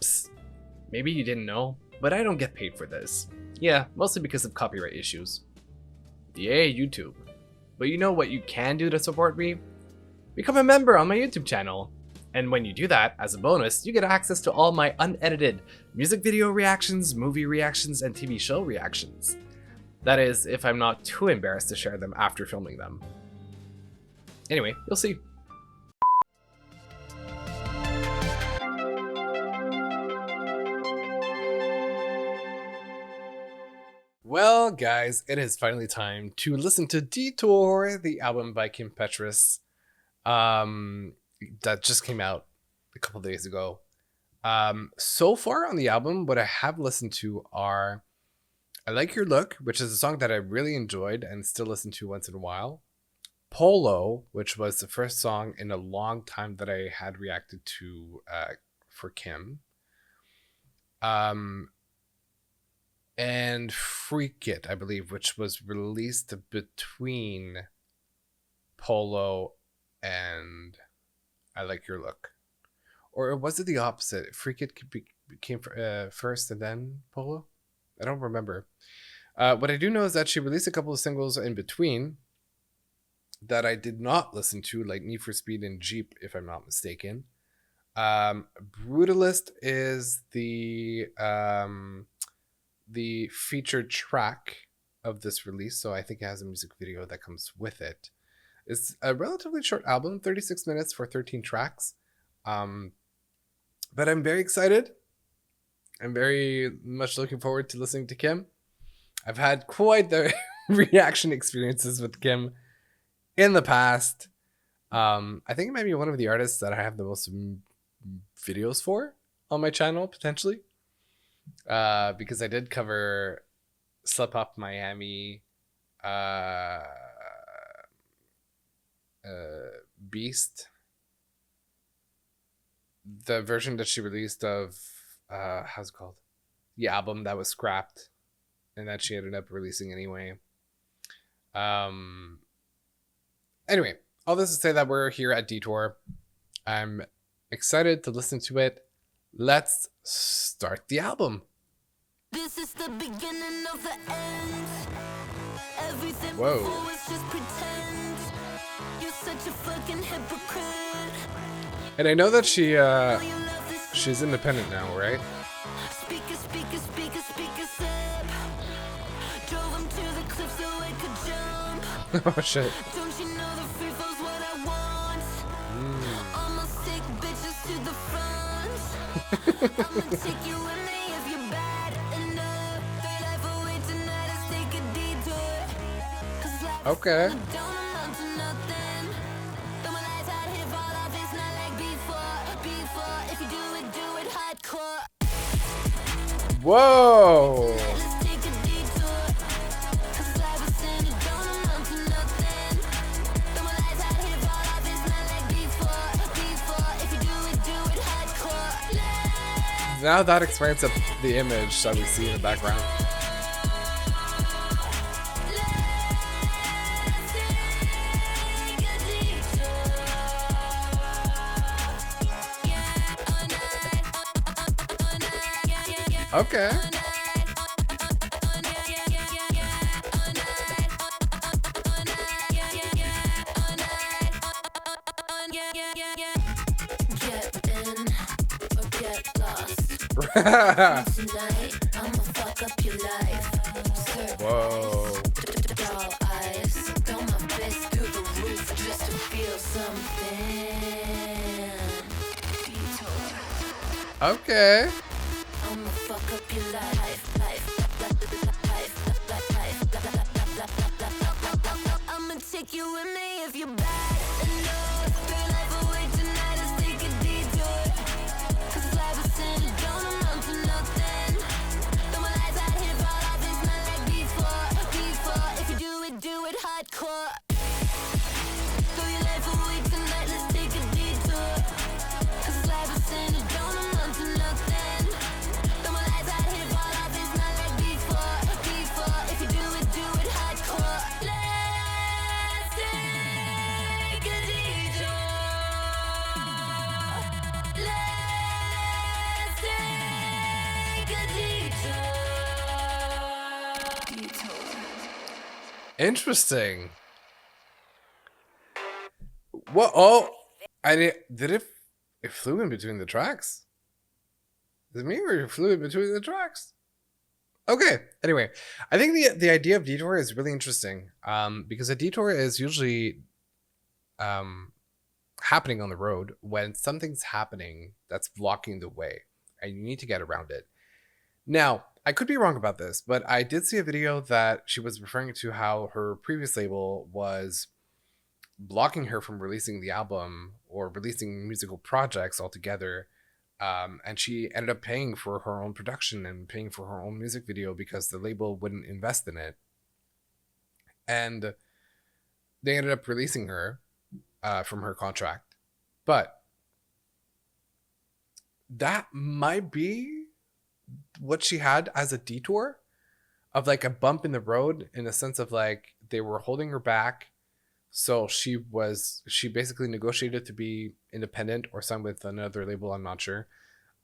Oops. Maybe you didn't know, but I don't get paid for this. Yeah, mostly because of copyright issues. Yay, YouTube. But you know what you can do to support me? Become a member on my YouTube channel. And when you do that, as a bonus, you get access to all my unedited music video reactions, movie reactions, and TV show reactions. That is, if I'm not too embarrassed to share them after filming them. Anyway, you'll see. Well, guys, it is finally time to listen to Detour, the album by Petras. That just came out a couple days ago. So far on the album, what I have listened to are I Like Your Look, which is a song that I really enjoyed and still listen to once in a while. Polo, which was the first song in a long time that I had reacted to for Kim. And Freak It, I believe, which was released between Polo and I Like Your Look. Or was it the opposite? Freak It came first and then Polo? I don't remember. What I do know is that she released a couple of singles in between that I did not listen to, like Need for Speed and Jeep, if I'm not mistaken. Brutalist is the featured track of this release, so I think it has a music video that comes with it. It's a relatively short album, 36 minutes for 13 tracks. But I'm very excited. I'm very much looking forward to listening to Kim. I've had quite the reaction experiences with Kim in the past. I think it might be one of the artists that I have the most videos for on my channel, potentially. Because I did cover Slip Up Miami, Beast, the version that she released of how's it called, the album that was scrapped and that she ended up releasing anyway. Anyway, all this to say that we're here at Detour. I'm excited to listen to it. Let's start the album. This is the beginning of the end. Everything Whoa. before is just pretend. You're such a fucking hypocrite. And I know that All you love is she's independent now, right? speaker, speaker, speaker, speaker, sip. Drove him to the cliff so I could jump. Oh shit. Don't you know the free flow's what I want? All my sick bitches to the front. I'ma take you with me if you're bad enough. Third life away tonight, let's take a detour. 'Cause life Okay. don't amount to nothing. Throw my lights out, hit fall off, it's not like before. If you do it hardcore. Whoa. Let's take a detour. 'Cause life is sin, it don't amount to nothing. Throw my lights out, hit fall off, it's not like before. If you do it hardcore. Now that explains the image that we see in the background. Okay. Get in or get lost. Tonight, I'ma fuck up your life. Whoa. Doll eyes. Throw my fist through the roof just to feel something. Okay. I'ma fuck up your life. I'ma take you with me if you're bad enough. Throw life away tonight, let's take a detour. 'Cause life is sin, it don't amount to nothing. Throw my lights out, hit fall off, it's not like before. If you do it hardcore. Throw your life away tonight, let's take a detour. 'Cause life is sin, it don't amount to nothing. Throw my lights out, hit fall off, it's not Interesting. What? Oh, did it? It flew in between the tracks. Is it me or it flew in between the tracks? Okay. Anyway, I think the idea of detour is really interesting. Because a detour is usually happening on the road when something's happening that's blocking the way, and you need to get around it. Now, I could be wrong about this, but I did see a video that she was referring to how her previous label was blocking her from releasing the album or releasing musical projects altogether. And she ended up paying for her own production and paying for her own music video because the label wouldn't invest in it. And they ended up releasing her from her contract. But that might be what she had as a detour, of like a bump in the road, in the sense of like they were holding her back. So she basically negotiated to be independent or signed with another label, I'm not sure.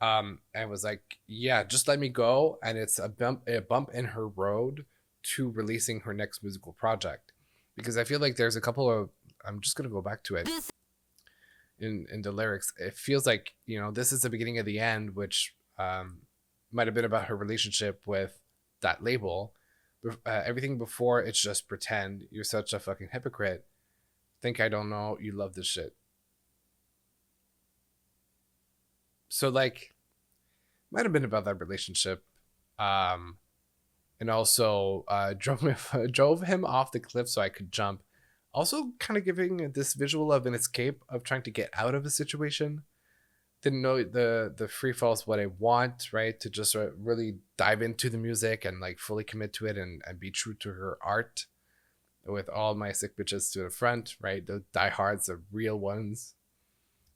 And was like, yeah, just let me go. And it's a bump in her road to releasing her next musical project. Because I feel like there's a couple of, I'm just going to go back to it in the lyrics. It feels like, this is the beginning of the end, which might have been about her relationship with that label. Everything before, it's just pretend. You're such a fucking hypocrite. Think I don't know you love this shit. So like, might have been about that relationship. And also drove him off the cliff so I could jump. Also kind of giving this visual of an escape, of trying to get out of a situation. Didn't know the free fall is what I want, right? To just really dive into the music and like fully commit to it and be true to her art, with all my sick bitches to the front, right? The diehards, the real ones.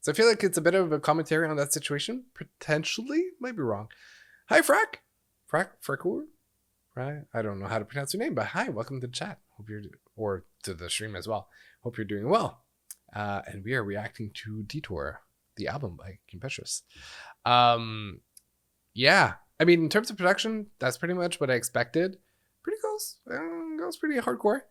So I feel like it's a bit of a commentary on that situation. Potentially, might be wrong. Hi, Frakur, right? I don't know how to pronounce your name, but hi, welcome to the chat. Hope you're, or to the stream as well. Hope you're doing well. And we are reacting to Detour, the album by Petras. Yeah, I mean, in terms of production, that's pretty much what I expected. Pretty close. Goes pretty hardcore.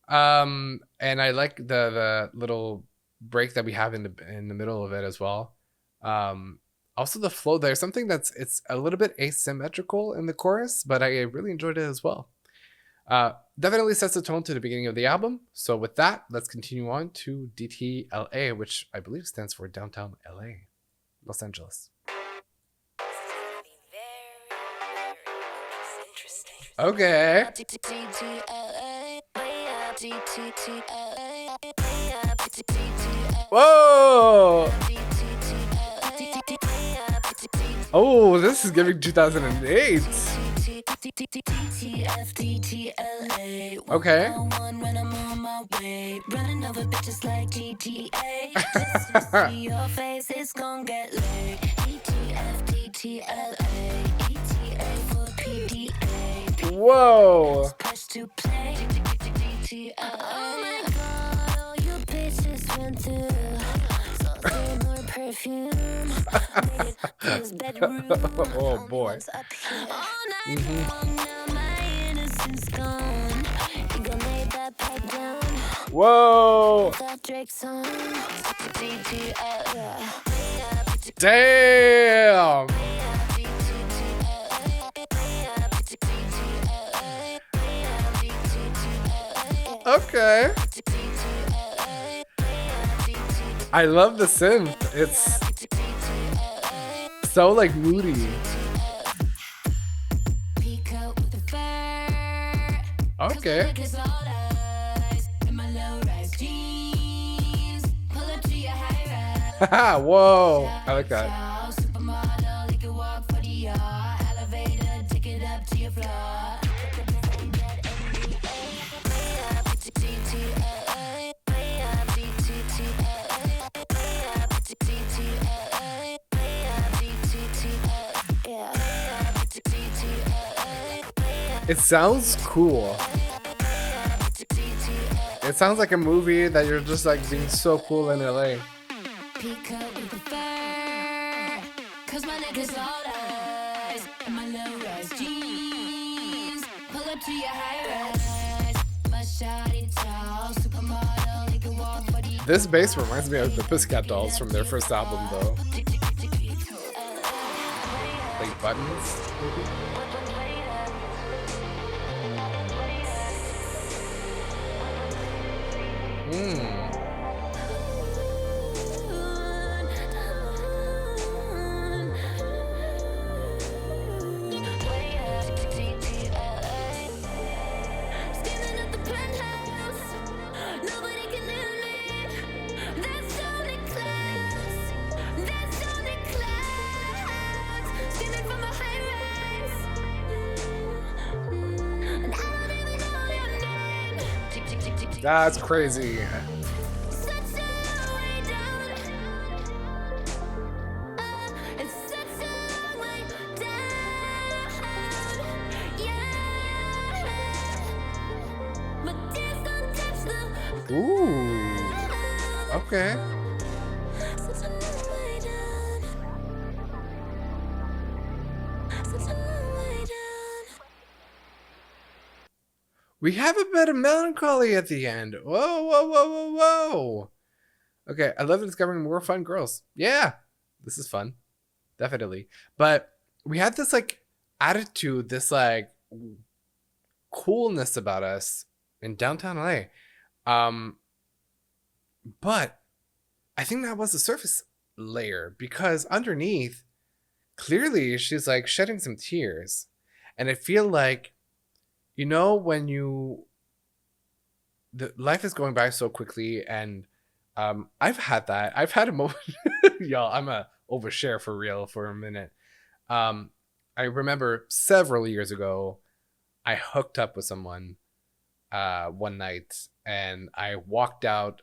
And I like the little break that we have in the middle of it as well. Also the flow, there's something it's a little bit asymmetrical in the chorus, but I really enjoyed it as well. Definitely sets the tone to the beginning of the album. So with that, let's continue on to DTLA, which I believe stands for Downtown LA, Los Angeles. Okay. Whoa! Oh, this is giving 2008. Okay. Whoa. Oh boy. Whoa. Damn. Okay. I love the synth. It's so like moody. Okay. Whoa. I like that. It sounds cool. It sounds like a movie that you're just like being so cool in LA. This bass reminds me of the Pussycat Dolls from their first album, though. Like Buttons, maybe? That's crazy. Ooh. Okay. We have a bit of melancholy at the end. Whoa, whoa, whoa, whoa, whoa. Okay, I love discovering more fun girls. Yeah, this is fun. Definitely. But we had this like attitude, this like coolness about us in downtown LA. But I think that was the surface layer, because underneath, clearly she's like shedding some tears. And I feel like, you know, when the life is going by so quickly, and I've had that. I've had a moment, y'all, I'm a overshare for real for a minute. I remember several years ago, I hooked up with someone one night, and I walked out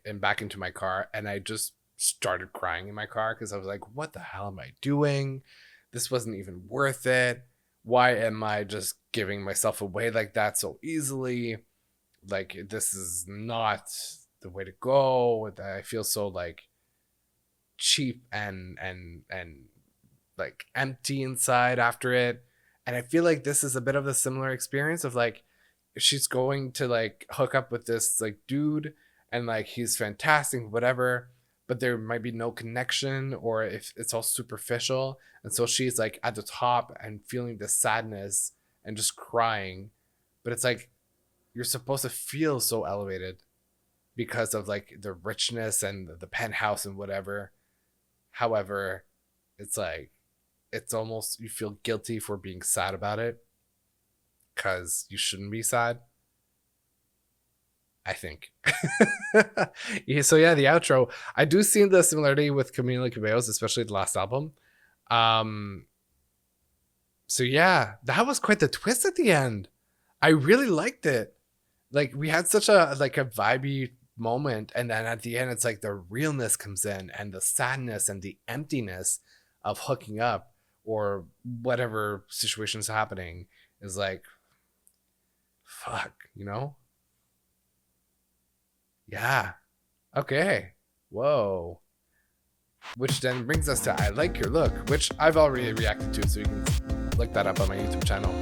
and back into my car, and I just started crying in my car because I was like, what the hell am I doing? This wasn't even worth it. Why am I just giving myself away like that so easily? Like, this is not the way to go. I feel so like cheap and like empty inside after it. And I feel like this is a bit of a similar experience of like, she's going to like hook up with this like dude, and like he's fantastic, whatever, but there might be no connection, or if it's all superficial. And so she's like at the top and feeling the sadness and just crying. But it's like, you're supposed to feel so elevated because of like the richness and the penthouse and whatever. However, it's like, it's almost, you feel guilty for being sad about it, because you shouldn't be sad, I think. Yeah, so yeah, the outro, I do see the similarity with Camila Cabello's, especially the last album. So yeah, that was quite the twist at the end. I really liked it. Like, we had such a like a vibey moment, and then at the end it's like the realness comes in, and the sadness and the emptiness of hooking up or whatever situation's happening is like, fuck, you know? Yeah. Okay. Whoa. Which then brings us to I Like Your Look, which I've already reacted to, so you can look that up on my YouTube channel.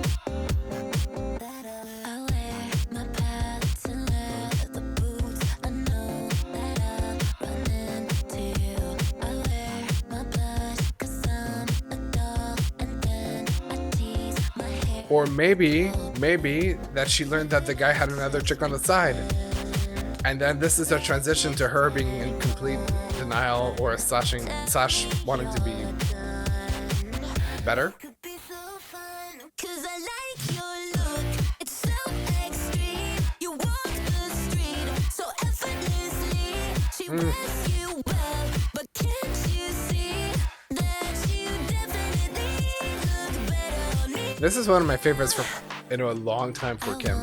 Or maybe that she learned that the guy had another chick on the side. And then this is a transition to her being in complete denial, or slash wanting to be better. This is one of my favorites for in a long time for Kim.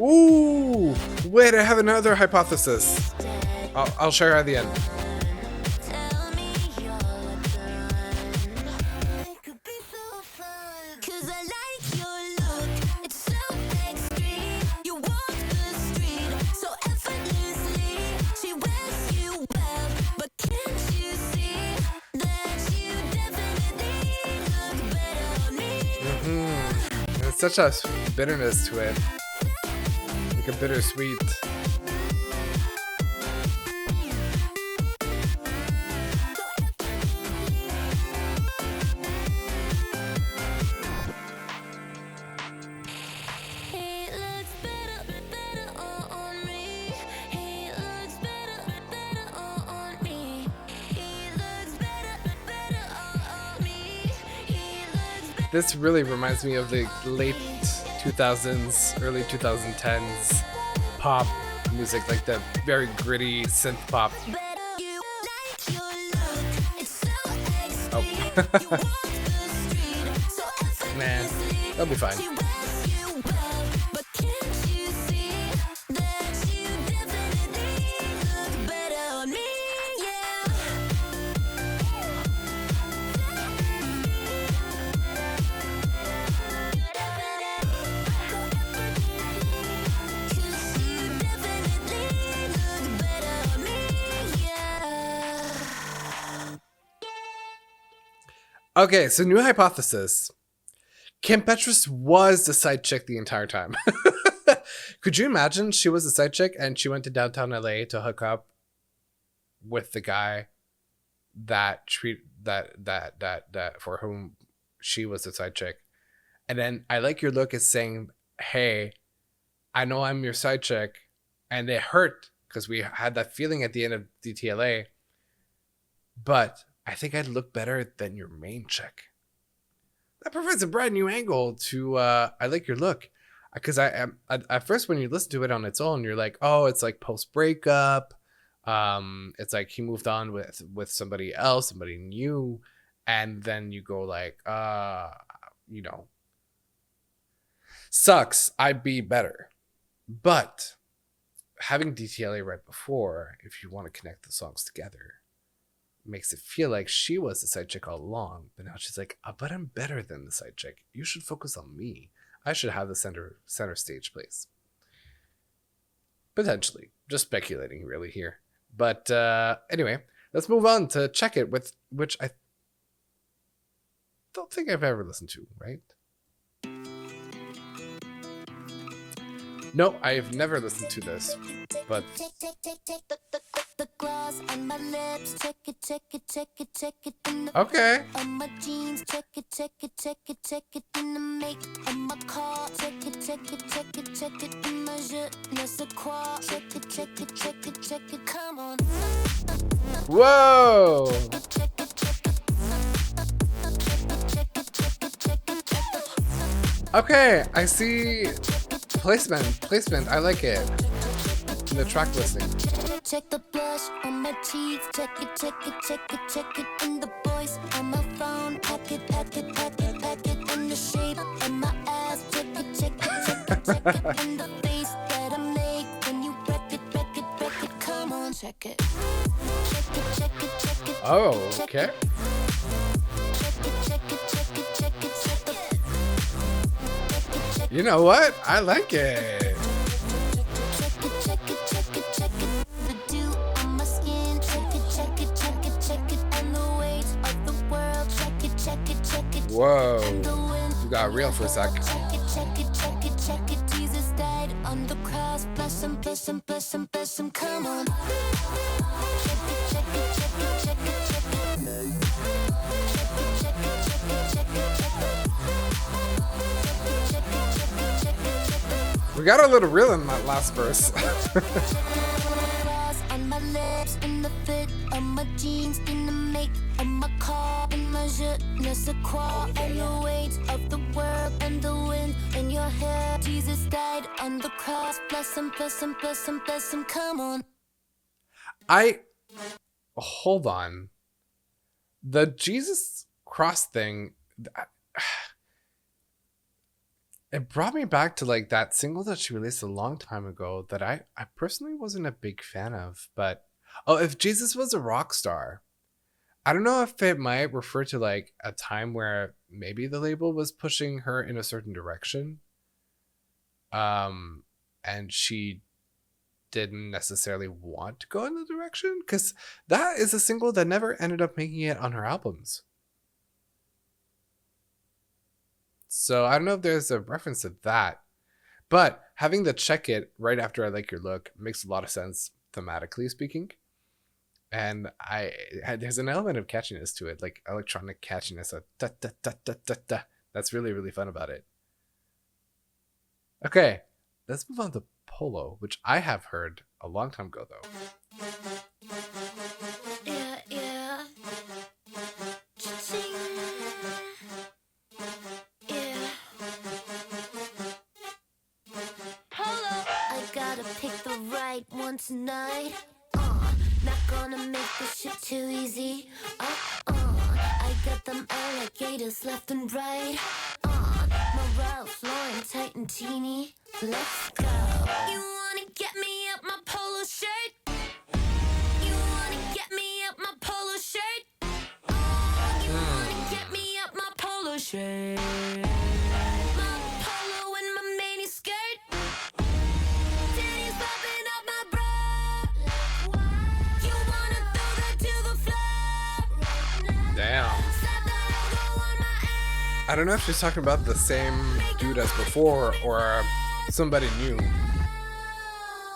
Ooh, wait, I have another hypothesis. I'll share at the end. such a bitterness to it. Like a bittersweet. He looks better on me. He looks better on me. He looks better on me. He looks This really reminds me of the late 2000s, early 2010s pop music, like the very gritty synth pop. better. You like your look. It's so extreme. Oh, You walk the street so effortlessly. that'll be fine. She wears you well, but can't you see that you definitely look better on me? Cause you definitely look better on me, yeah. Okay, so new hypothesis. Kim Petras was the side chick the entire time. Could you imagine she was a side chick and she went to downtown LA to hook up with the guy that for whom she was the side chick, and then I Like Your Look is saying, "Hey, I know I'm your side chick," and it hurt because we had that feeling at the end of DTLA. But I think I'd look better than your main chick. That provides a brand new angle to I Like Your Look, because I am at first when you listen to it on its own, you're like, oh, it's like post breakup. It's like he moved on with somebody else, somebody new, and then you go like, you know, sucks. I'd be better, but having DTLA right before, if you want to connect the songs together, makes it feel like she was the side chick all along, but now she's like, but I'm better than the side chick. You should focus on me. I should have the center stage place. Potentially. Just speculating really here. But anyway, let's move on to Check It, with which I don't think I've ever listened to, right? No, I've never listened to this, but The gloss on my lips, check it in the okay. on my jeans, check it in the make on my car, check it in my je ne sais quoi, check it, come on. Whoa! Okay, I see placement. I like it. In the track listing. Check the blush on my cheeks, check it in the voice on my phone, pack it in the shape of my ass, check it in the face that I make when you wreck it, come on, check it. Oh, okay. You know what? I like it. The dew on my skin, check it, and the weight of the world, check it. Whoa. And the wind, You got real for a sec. check it. Jesus died on the cross, bless him, come on. Check it. We got a little real in that last verse. On my lips, in the fit of my jeans, in the make of my car, in my je ne sais quoi, and the weight of the world and the wind in your hair. Jesus died on the cross, bless him, come on. Hold on. The Jesus cross thing, it brought me back to like that single that she released a long time ago that I personally wasn't a big fan of. But if Jesus was a rock star, I don't know if it might refer to like a time where maybe the label was pushing her in a certain direction, and she didn't necessarily want to go in the direction, because that is a single that never ended up making it on her albums. So I don't know if there's a reference to that. But having the check it right after I like your look makes a lot of sense thematically speaking. And there's an element of catchiness to it, like electronic catchiness. Da, da, da, da, da, da. That's really, really fun about it. Okay, let's move on to Polo, which I have heard a long time ago though. Yeah, yeah. Cha-ching. Yeah. Polo. I gotta pick the right one tonight. Not gonna make this shit too easy. I got them alligators left and right. My Ralph Lauren tight and teeny. Let's go. You wanna get me up my polo shirt? You wanna get me up my polo shirt? You wanna get me up my polo shirt? My polo and my mini skirt. Titties popping up my bra. You wanna throw that to the floor? Damn. I don't know if she's talking about the same dude as before or somebody new.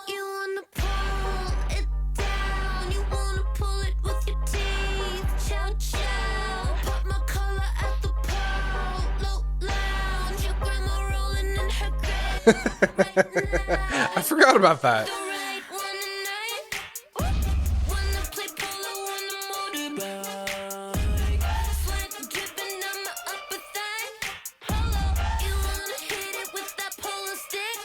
You wanna pull it down, you wanna pull it with your teeth. Chow chow, pop my collar at the Polo lounge. Your grandma rolling in her grave right now. I forgot about that. The right one tonight. Wanna play polo on the motorbike. Sweat dripping down my upper thigh. Polo, you wanna hit it with that polo stick?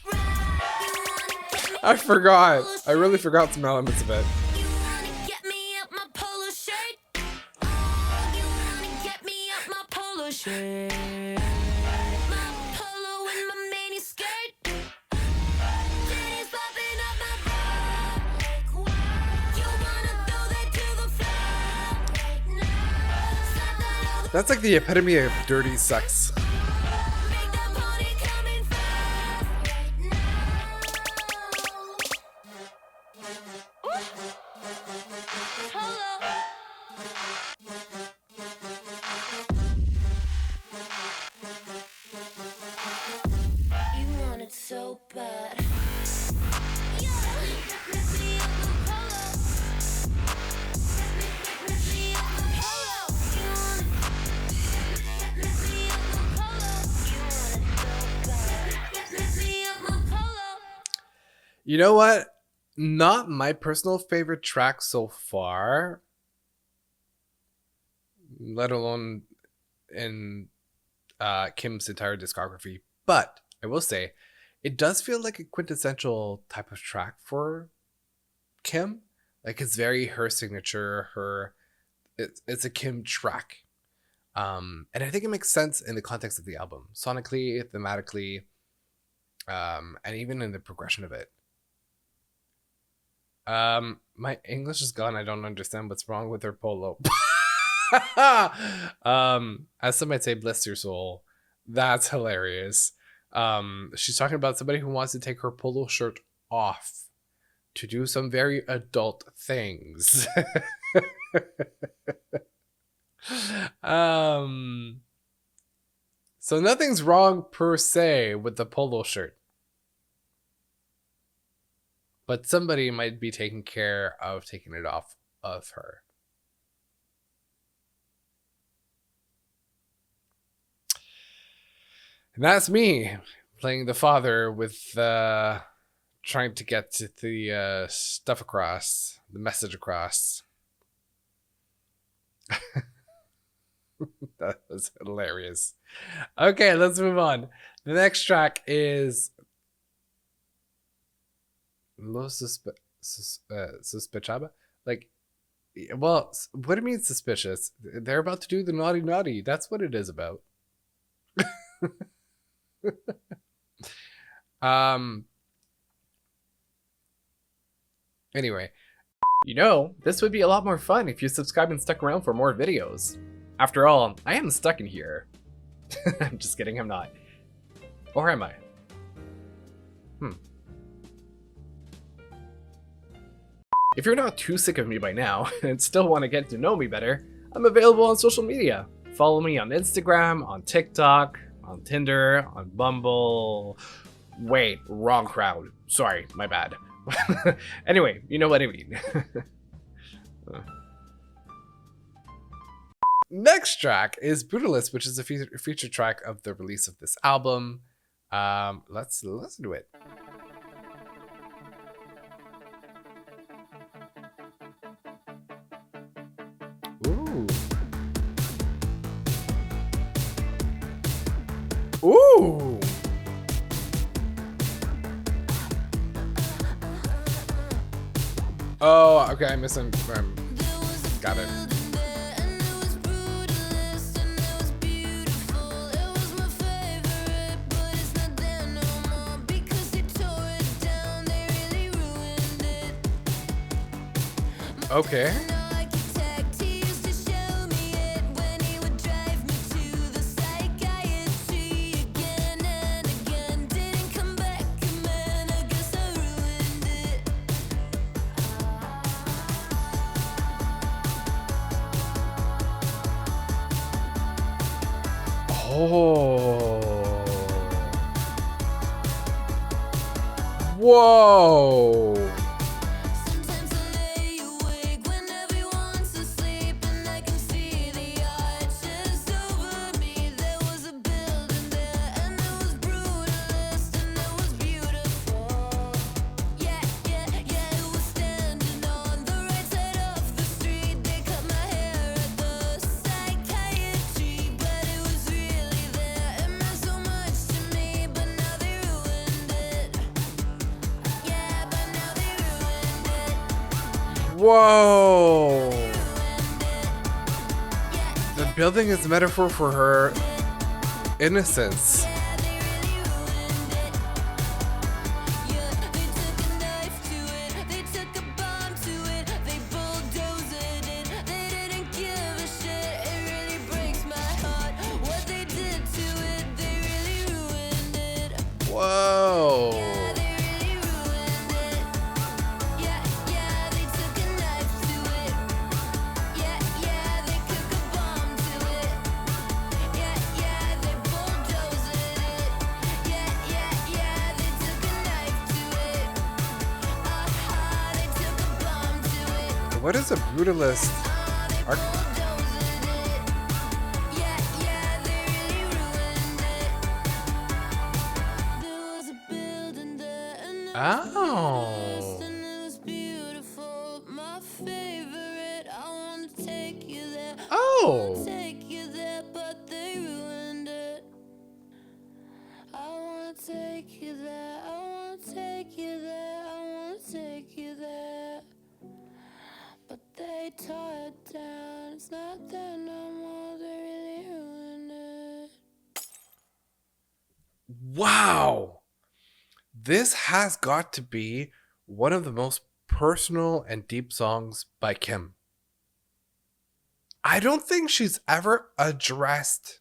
Right, you wanna get me I forgot. I really forgot some elements of it. You wanna get me up my polo shirt? You wanna get me up my polo shirt? My polo and my mini skirt. Titties popping up my bra. You wanna throw that to the floor right now? Stop that That's like the epitome of dirty sex. make that party coming fast right now. Polo. You want it so bad. You know what? Not my personal favorite track so far, let alone in Kim's entire discography. But I will say, it does feel like a quintessential type of track for Kim. Like it's very her signature. It's a Kim track, and I think it makes sense in the context of the album, sonically, thematically, and even in the progression of it. My English is gone. I don't understand what's wrong with her polo. As some might say, bless your soul. That's hilarious. She's talking about somebody who wants to take her polo shirt off to do some very adult things. So nothing's wrong per se with the polo shirt. But somebody might be taking care of taking it off of her. And that's me playing the father with trying to get the stuff across, the message across. That was hilarious. Okay, let's move on. The next track is Los Sospechaba? Like, well, what do you mean suspicious? They're about to do the naughty naughty. That's what it is about. Anyway, you know, this would be a lot more fun if you subscribed and stuck around for more videos. After all, I am stuck in here. I'm just kidding, I'm not. Or am I? If you're not too sick of me by now and still want to get to know me better, I'm available on social media. Follow me on Instagram, on TikTok, on Tinder, on Bumble. Wait, wrong crowd. Sorry, my bad. Anyway, you know what I mean. Next track is Brutalist, which is a feature track of the release of this album. Let's listen to it. Ooh. Ooh. Oh, okay, I got it. Okay. Oh. Whoa. Whoa! The building is a metaphor for her innocence. Whoa! What is a brutalist? Oh. Oh. But they tore it down. It's not there no more. They really ruined it. Wow. This has got to be one of the most personal and deep songs by Kim. I don't think she's ever addressed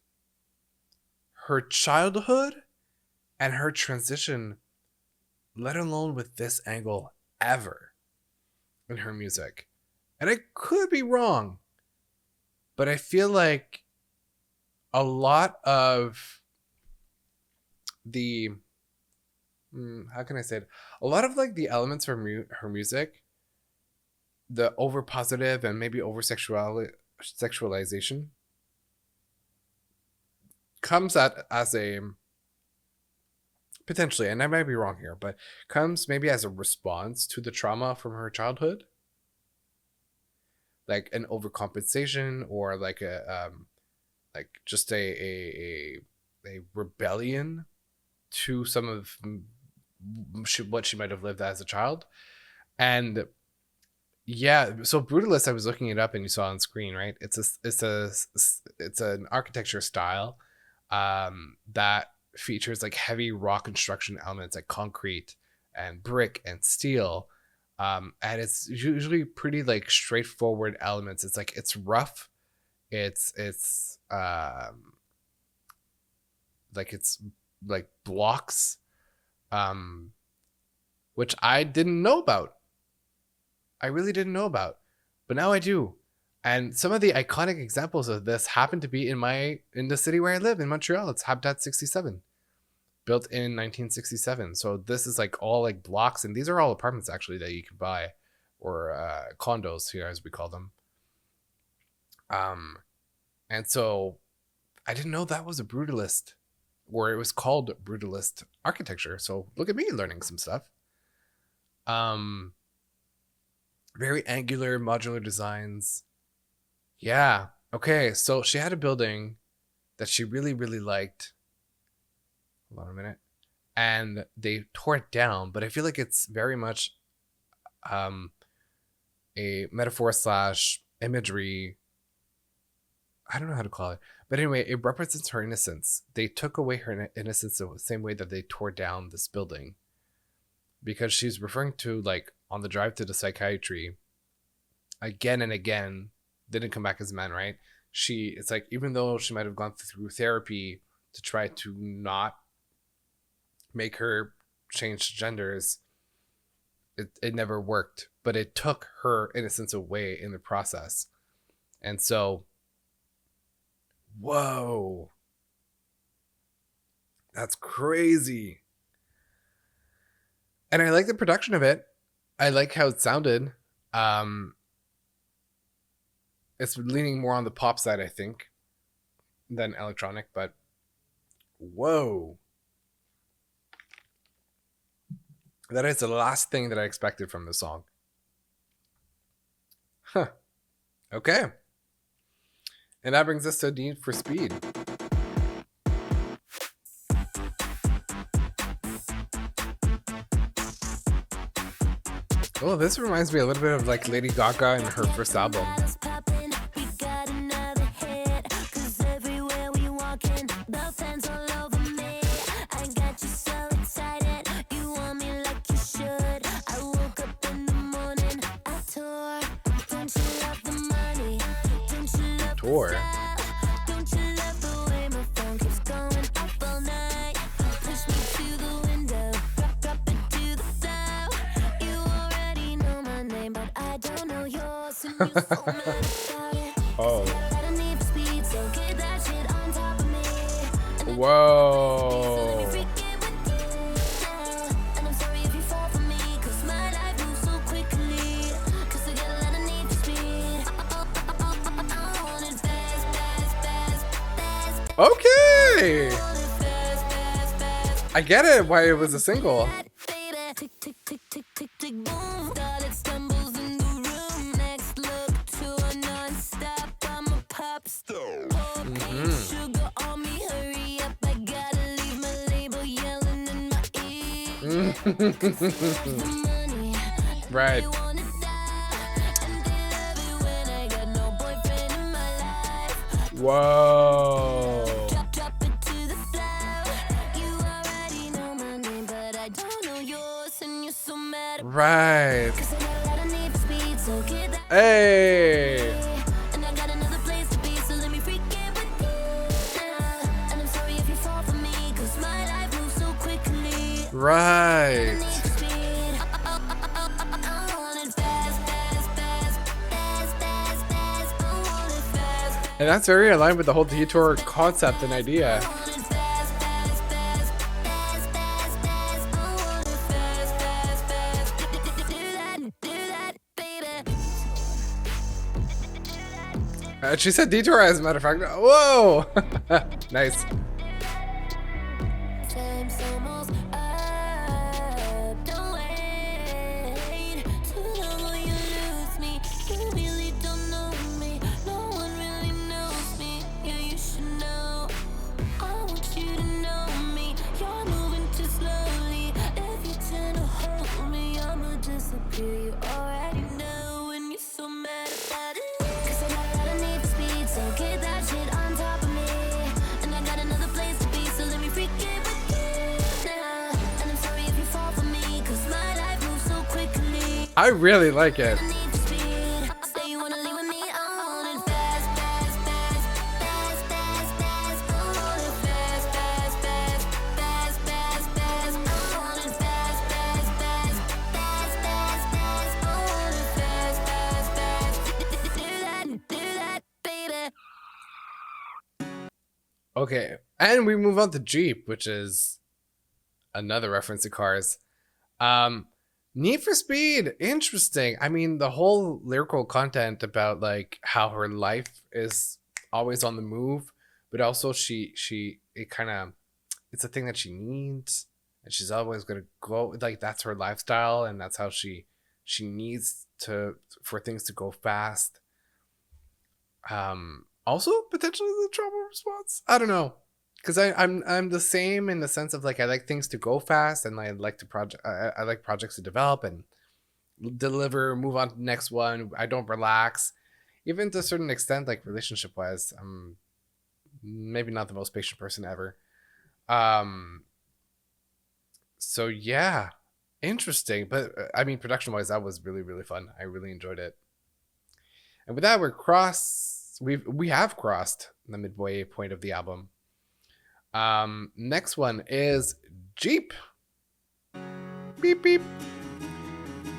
her childhood and her transition, let alone with this angle, ever in her music. And I could be wrong, but I feel like a lot of the how can I say it? A lot of like the elements from her music, the over positive and maybe over sexualization, comes at as a potentially, and I might be wrong here, but comes maybe as a response to the trauma from her childhood, like an overcompensation or like a like just a rebellion to some of what she might have lived as a child. And yeah, so Brutalist, I was looking it up and you saw on screen, right? It's an architecture style that features like heavy raw construction elements like concrete and brick and steel, and it's usually pretty like straightforward elements. It's like it's rough, it's like blocks, which I didn't know about. I really didn't know about, but now I do. And some of the iconic examples of this happen to be in the city where I live in Montreal. It's Habitat 67, built in 1967. So this is like all like blocks, and these are all apartments actually that you can buy, or condos here as we call them. And so I didn't know that was a brutalist, or it was called brutalist architecture. So look at me learning some stuff. Very angular modular designs. Yeah. Okay. So she had a building that she really, really liked. Hold on a minute. And they tore it down, but I feel like it's very much a metaphor / imagery. I don't know how to call it. But anyway, it represents her innocence. They took away her innocence the same way that they tore down this building. Because she's referring to, like, on the drive to the psychiatry, again and again, didn't come back as a man, right? It's like, even though she might have gone through therapy to try to not make her change genders, it never worked. But it took her innocence away in the process. And so, whoa. That's crazy. And I like the production of it. I like how it sounded. It's leaning more on the pop side, I think, than electronic, but whoa. That is the last thing that I expected from the song. Huh. Okay. And that brings us to Need for Speed. Oh, this reminds me a little bit of like Lady Gaga in her first album. Detour. Oh. Whoa. Okay. I get it why it was a single. Right. Whoa. Right. Hey. Right. And that's very aligned with the whole Detour concept and idea. She said Detour as a matter of fact. Whoa! Nice. I really like it. Okay, and we move on to Jeep, which is another reference to cars. Um, Need for Speed, interesting. I mean, the whole lyrical content about like how her life is always on the move, but also it kind of it's a thing that she needs, and she's always gonna go like that's her lifestyle, and that's how she needs to for things to go fast. Also potentially the trauma response. I don't know. Because I'm the same in the sense of like I like things to go fast and I like to project I like projects to develop and deliver, move on to the next one. I don't relax. Even to a certain extent, like relationship wise, I'm maybe not the most patient person ever. Um so yeah. Interesting. But I mean production wise that was really, really fun. I really enjoyed it. And with that we have crossed the midway point of the album. Next one is Jeep. Beep beep.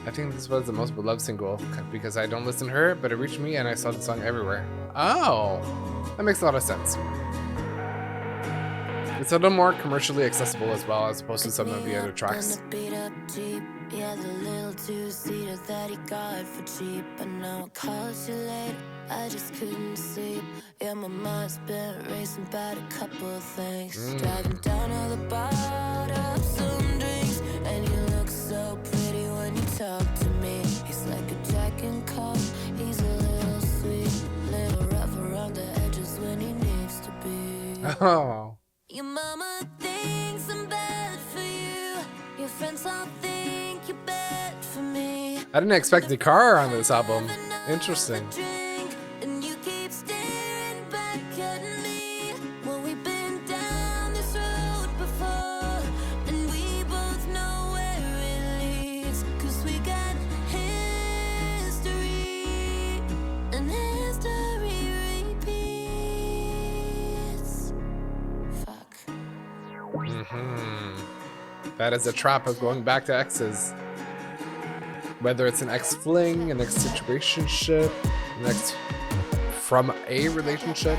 I think this was the most beloved single because I don't listen to her, but it reached me and I saw the song everywhere. Oh, that makes a lot of sense. It's a little more commercially accessible as well as opposed to some of the other tracks. Yeah, the little two-seater that he got for cheap. I know I called you late, I just couldn't sleep. Yeah, my mind's been racing about a couple of things. Driving down all the bought up some drinks. And you look so pretty when you talk to me. He's like a Jack and Coke, he's a little sweet. Little rough around the edges when he needs to be. Oh. Your mama thinks I'm bad for you. Your friends all think you're bad for me. I didn't expect the car on this album. Interesting. And you keep staring back at me. Well, we've been down this road before, and we both know where it leads. 'Cause we got history, and history repeats. Fuck. That is a trap of going back to exes. Whether it's an ex fling, an ex situationship, an ex from a relationship.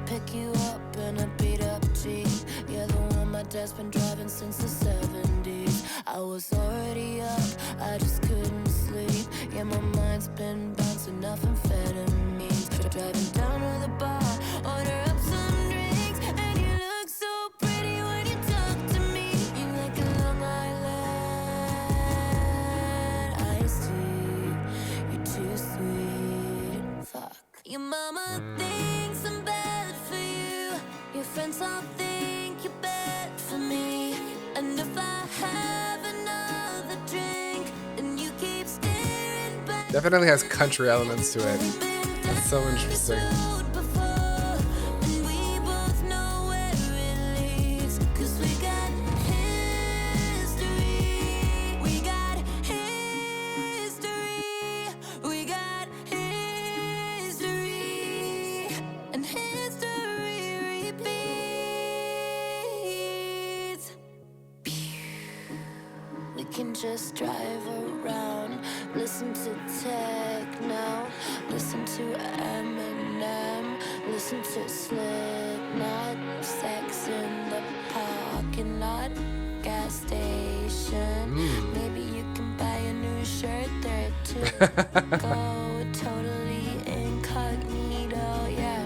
Pick you up in a beat up Jeep. You're the one my dad's been driving since the 70s. I was already up, I just couldn't sleep. Yeah, my mind's been bouncing off amphetamines. Driving down to the bar, order up some drinks. And you look so pretty when you talk to me. You like a Long Island iced tea. You're too sweet. Fuck. Your mama thinks I'm bad for you. Your friends all think you're bad for me. And if I have another drink, and you keep staring back. Definitely has country elements to it. That's so interesting. Just drive around, listen to techno, listen to Eminem, listen to Slipknot, sex in the parking lot, gas station. Maybe you can buy a new shirt there too. Go totally incognito, yeah.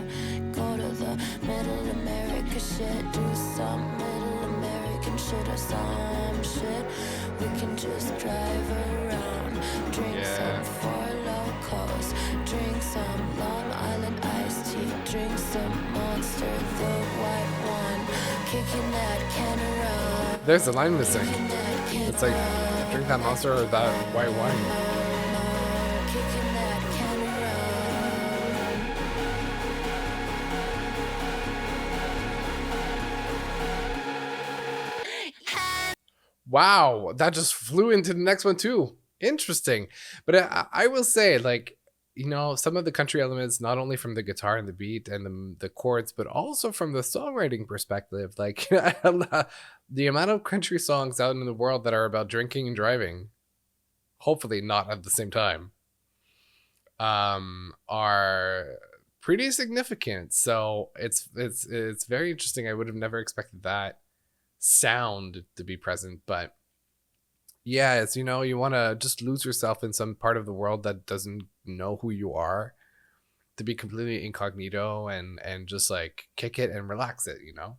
Go to the Middle America shit, do some Middle American shit or some shit. We can just drive around, drink some Four Locos, drink some Long Island iced tea, drink some Monster, the white one, kicking that can around. There's a line missing. It's like, drink that Monster or that white wine. Kicking that can around. Wow, that just flew into the next one too. Interesting. But I will say, like, you know, some of the country elements, not only from the guitar and the beat and the chords, but also from the songwriting perspective. Like, the amount of country songs out in the world that are about drinking and driving, hopefully not at the same time, are pretty significant. So it's very interesting. I would have never expected that sound to be present, but yeah, it's, you know, you want to just lose yourself in some part of the world that doesn't know who you are, to be completely incognito and just like kick it and relax it, you know.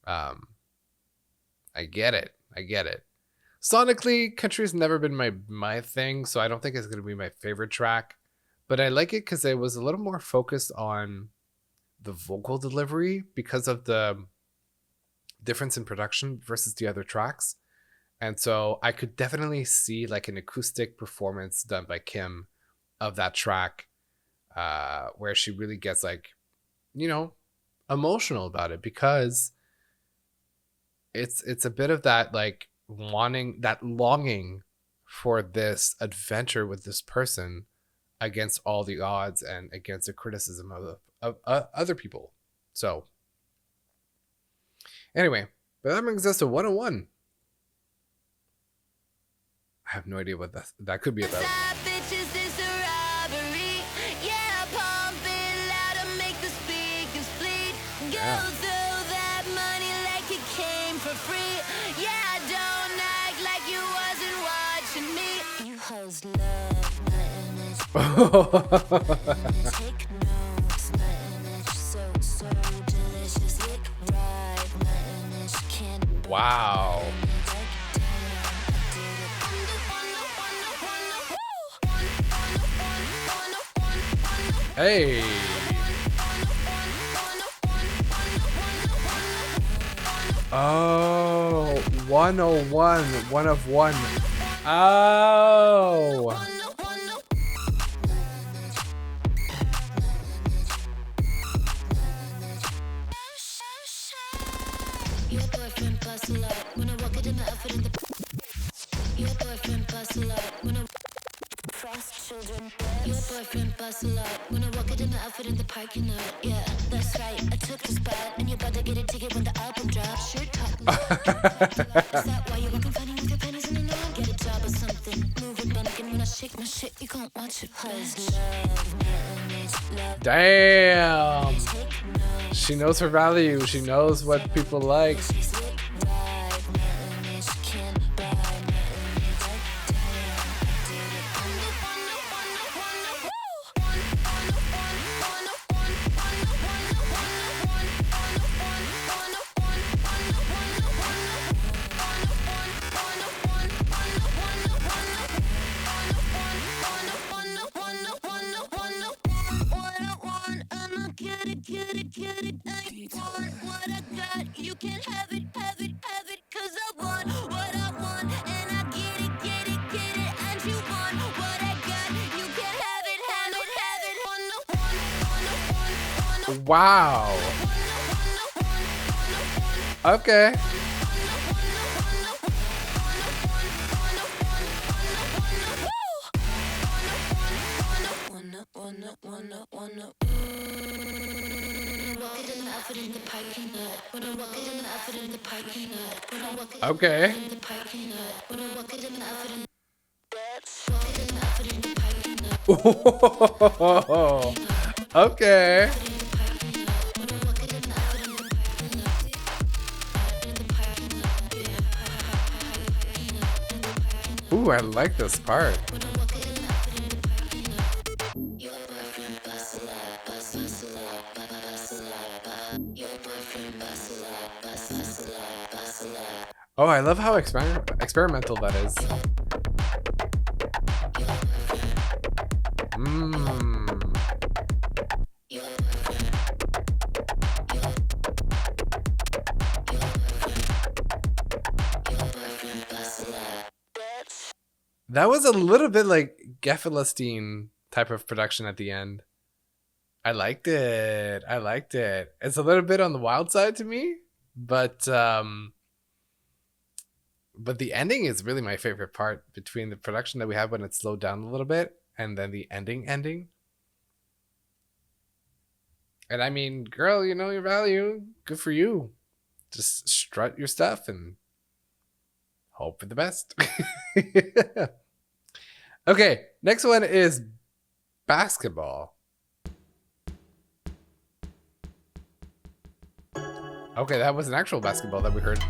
I get it. I get it. Sonically, country's never been my thing, so I don't think it's going to be my favorite track, but I like it because it was a little more focused on the vocal delivery because of the difference in production versus the other tracks. And so I could definitely see like an acoustic performance done by Kim of that track, where she really gets like, you know, emotional about it, because it's a bit of that like wanting, that longing for this adventure with this person against all the odds and against the criticism of other people. So anyway, but that brings us to 101. I have no idea what that could be about. Yeah. Wow. Hey. Oh, 101, one of one. Oh. Your boyfriend busts a lot when I walk it in my outfit in the. Your boyfriend busts a lot when I. Frost children. Your boyfriend busts a lot when I walk it in my outfit in the parking lot. Yeah, that's right. I took the spot and you're about to get a ticket when the album drops. Shirt top. Is that why you're walking funny with your panties in the lawn? Get a job or something. Move it, but when I shake my shit, you can't watch it. Damn. She knows her value. She knows what people like. Wow. Okay. Okay. Okay. Ooh, I like this part. Oh, I love how experimental that is. That was a little bit like Geffelstein type of production at the end. I liked it. I liked it. It's a little bit on the wild side to me, but the ending is really my favorite part, between the production that we have when it slowed down a little bit and then the ending. And I mean, girl, you know your value. Good for you. Just strut your stuff and hope for the best. Okay, next one is Basketball. Okay, that was an actual basketball that we heard.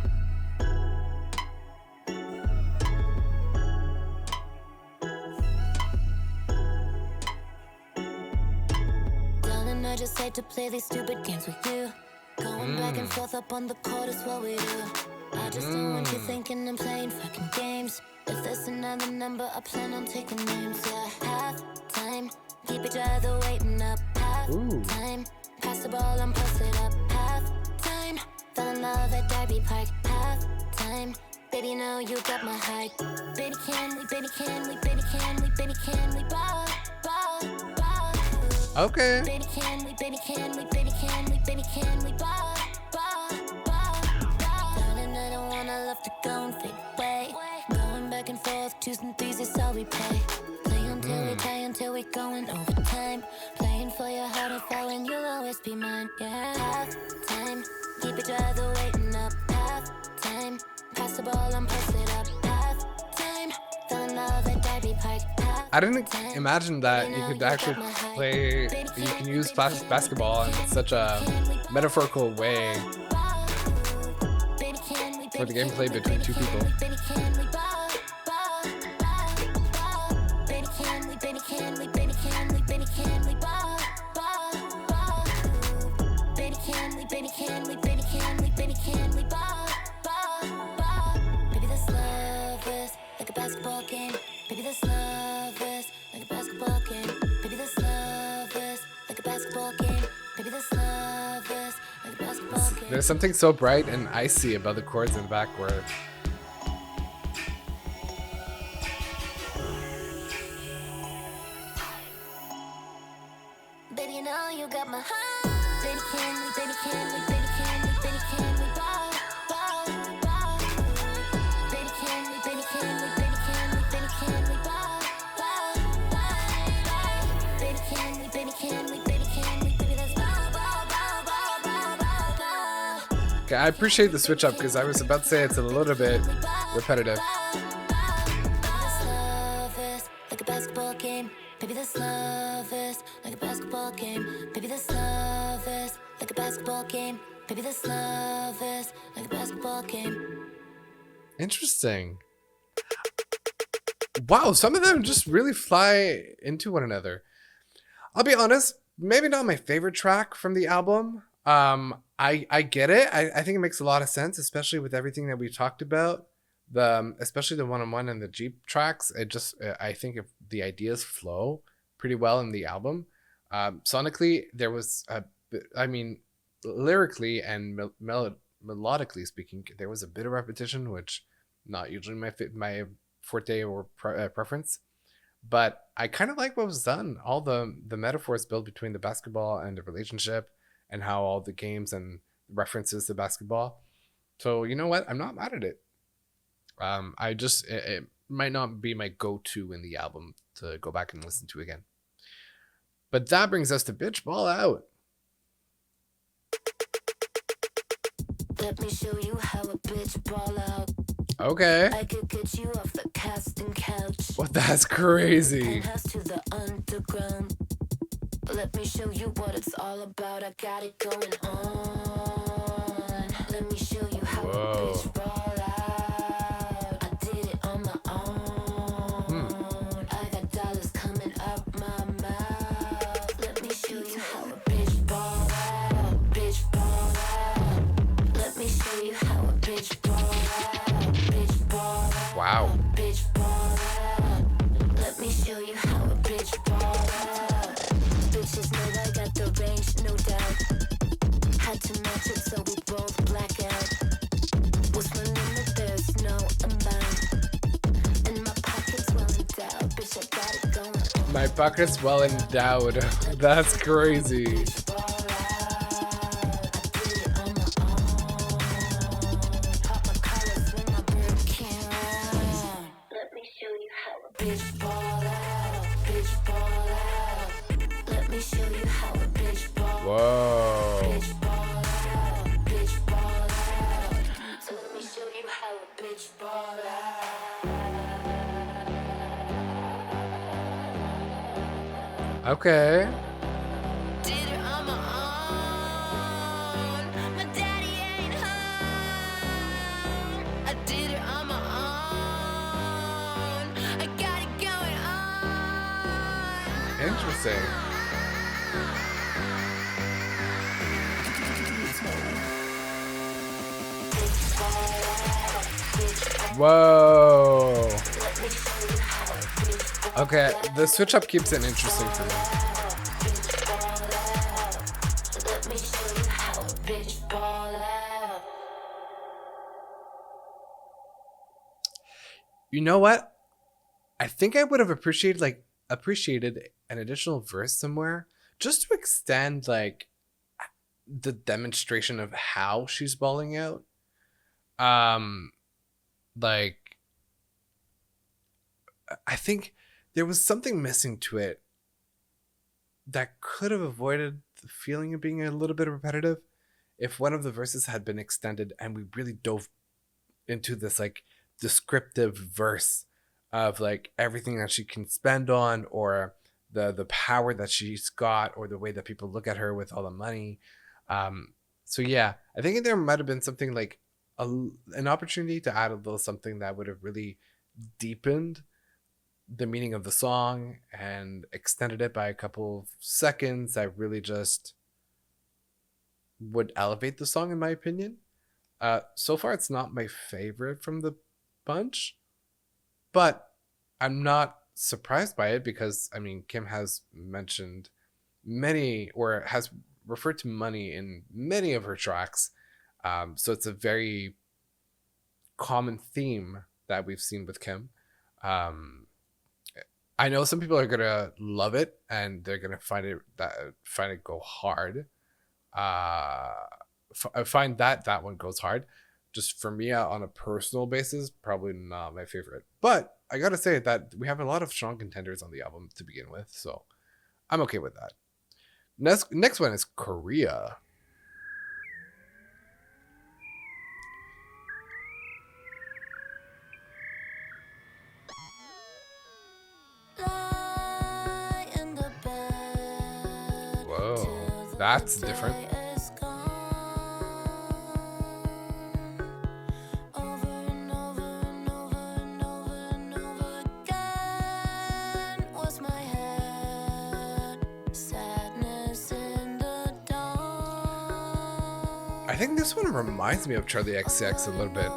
Darling, I just hate to play these stupid games with you. Going back and forth up on the court is what we do. I just don't want you thinking I'm playing fucking games. If there's another number, I plan on taking names. Yeah, half time, keep each other waiting up. Half time, pass the ball and post it up. Half time, fell in love at Derby Park. Half time, baby, you know you got my heart. Baby, can we, baby, can we, baby, can we, baby, can we ball, ball, ball? Okay. Baby, can we, baby, can we, baby, can we, baby, can we ball, ball, ball, ball? Darling, I don't wanna love to go and fade away. Going back and forth, 2s and 3s is all we play. Play until we die, until we going overtime. Playing for your heart and falling, you'll always be mine. Yeah, half time, keep each other waiting up. Half time, pass the ball and post it up. Half time, fell in love at Derby Park. I didn't imagine that you could actually play, you can use basketball in such a metaphorical way for the gameplay between two people. Baby, this love is like a basketball game. Baby, this love is like a basketball game. Baby, this love is like a basketball game. Baby, this love is like a basketball game. There's something so bright and icy about the chords in the back where Baby, you know you got my heart. Baby, can we, baby, can we, baby, can we, baby, can we ball, ball, ball? Baby, can we, baby, can we, baby, can we, baby, can we ball, ball, ball? Baby, can we, baby, can we, baby, can we, baby, let's ball, ball, ball, ball, ball, ball, ball. Okay, I appreciate the switch up because I was about to say it's a little bit repetitive. This love is like a basketball game. Baby, this love is like a basketball game. Baby, this love is like a basketball game. Baby, this love is like a basketball game. Interesting. Wow, some of them just really fly into one another. I'll be honest, maybe not my favorite track from the album. I get it. I think it makes a lot of sense, especially with everything that we talked about. Especially the one-on-one and the Jeep tracks. It just, I think if the ideas flow pretty well in the album. Sonically, there was lyrically and melodically speaking, there was a bit of repetition, which not usually my forte or preference. But I kind of like what was done. All the metaphors built between the basketball and the relationship, and how all the games and references to basketball. So you know what? I'm not mad at it. It might not be my go-to in the album to go back and listen to again. But that brings us to Bitch Ball Out. Let me show you how a bitch ball out. Okay. I could get you off the casting couch. Well, that's crazy. Penthouse to the underground. Let me show you what it's all about. I got it going on. Let me show you how a bitch ball out. I did it on my own. I got dollars coming up my mouth. Let me show you how a bitch ball out. Bitch ball out. Let me show you how a bitch ball out. Bitch ball out. Wow. Bitch ball out. Let me show you how a bitch ball out. Bitches know I got the range, no doubt. Had to match it so we both black out. What's my limit? There's no amount. And my pocket's well endowed. Bitch, I got it going on. My pocket's well endowed. That's crazy. Bitch ball out. I did it on my own. Pop my collar, swing my bird can round. Let me show you how a bitch ball out. Bitch ball out. Let me show you how a bitch ball out. Whoa. Bitch ball out. Bitch ball out. So let me show you how a bitch ball out. Okay. Did it on my own. My daddy Interesting. Whoa. Okay, the switch up keeps it interesting for me. You know what? I think I would have appreciated an additional verse somewhere just to extend like the demonstration of how she's balling out. Like I think there was something missing to it that could have avoided the feeling of being a little bit repetitive if one of the verses had been extended and we really dove into this like descriptive verse of like everything that she can spend on, or the power that she's got, or the way that people look at her with all the money. So yeah, I think there might have been something like an opportunity to add a little something that would have really deepened the meaning of the song and extended it by a couple of seconds that really just would elevate the song, in my opinion. So far, it's not my favorite from the bunch, but I'm not surprised by it because, I mean, Kim has mentioned many, or has referred to money in many of her tracks. So it's a very common theme that we've seen with Kim. I know some people are gonna love it and they're gonna find it go hard. I find that one goes hard. Just for me, on a personal basis, probably not my favorite. But I gotta say that we have a lot of strong contenders on the album to begin with, so I'm okay with that. Next one is Korea. Whoa, that's different. I think this one reminds me of Charlie XCX a little bit.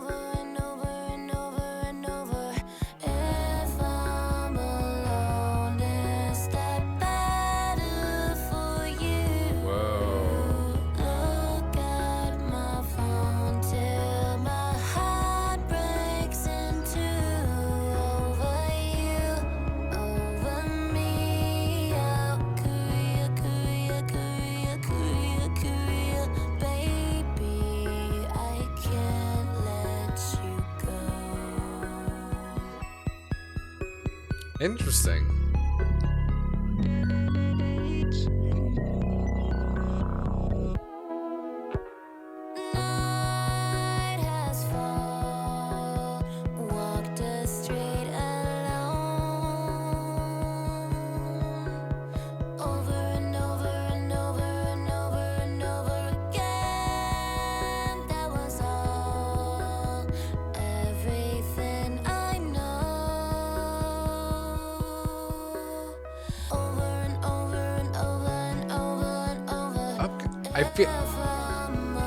Interesting.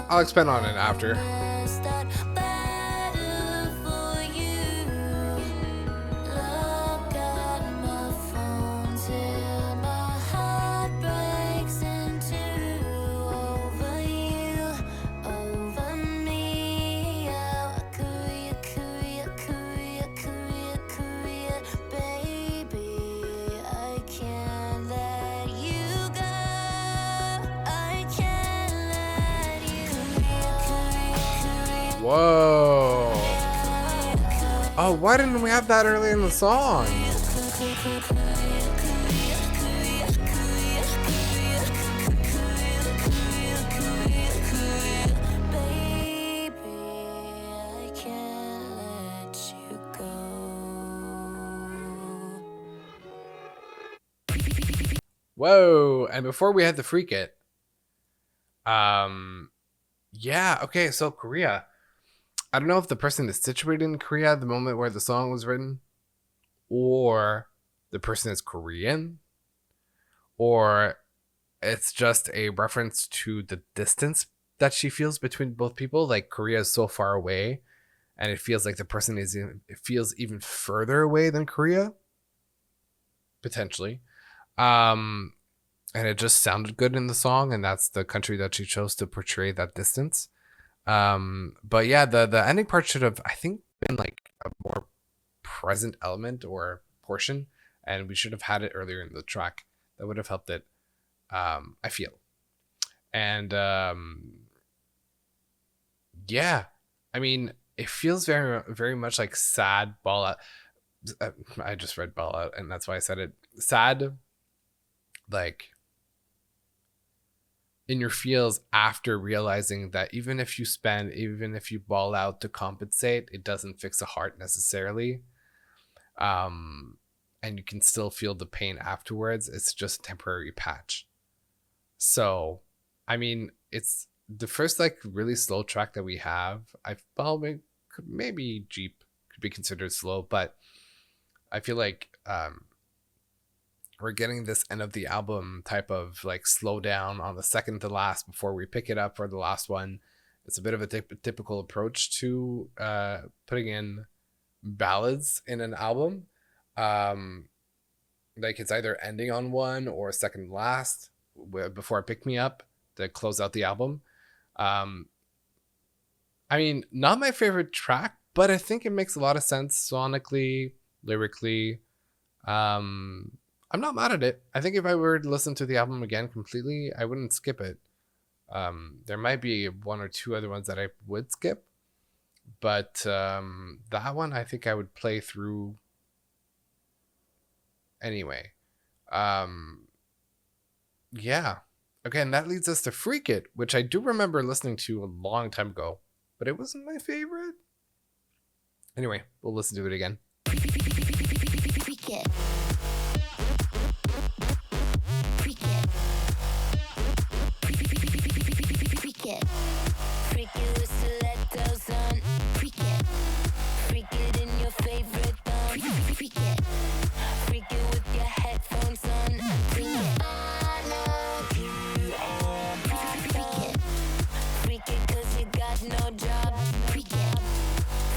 I'll expand on it after. Whoa. Oh, why didn't we have that early in the song? Whoa. And before we had to freak it, yeah, okay, so Korea. I don't know if the person is situated in Korea at the moment where the song was written, or the person is Korean, or it's just a reference to the distance that she feels between both people. Like Korea is so far away, and it feels like the person it feels even further away than Korea, potentially. And it just sounded good in the song, and that's the country that she chose to portray that distance. But yeah, the ending part should have, I think, been like a more present element or portion, and we should have had it earlier in the track. That would have helped it, I feel. And yeah, I mean, it feels very very much like sad ball out. I just read ball out, and that's why I said it. Sad, like in your feels after realizing that even if you ball out to compensate, it doesn't fix a heart necessarily. And you can still feel the pain afterwards. It's just a temporary patch. So, I mean, it's the first like really slow track that we have. Maybe Jeep could be considered slow, but I feel like we're getting this end of the album type of like slow down on the second to last before we pick it up for the last one. It's a bit of a typical approach to putting in ballads in an album. Like it's either ending on one or second last before Pick Me Up to close out the album. I mean, not my favorite track, but I think it makes a lot of sense sonically, lyrically. I'm not mad at it. I think if I were to listen to the album again completely, I wouldn't skip it. There might be one or two other ones that I would skip, but that one I think I would play through anyway. Yeah. Okay, and that leads us to Freak It, which I do remember listening to a long time ago, but it wasn't my favorite. Anyway, we'll listen to it again. Freak it. Freak it. Freak it. Freak it with stilettos on. Freak it. Freak it in your favorite thong. Freak it. Freak it with your headphones on. Freak it. I love you. Freak it. Freak it 'cause you got no job. Freak it.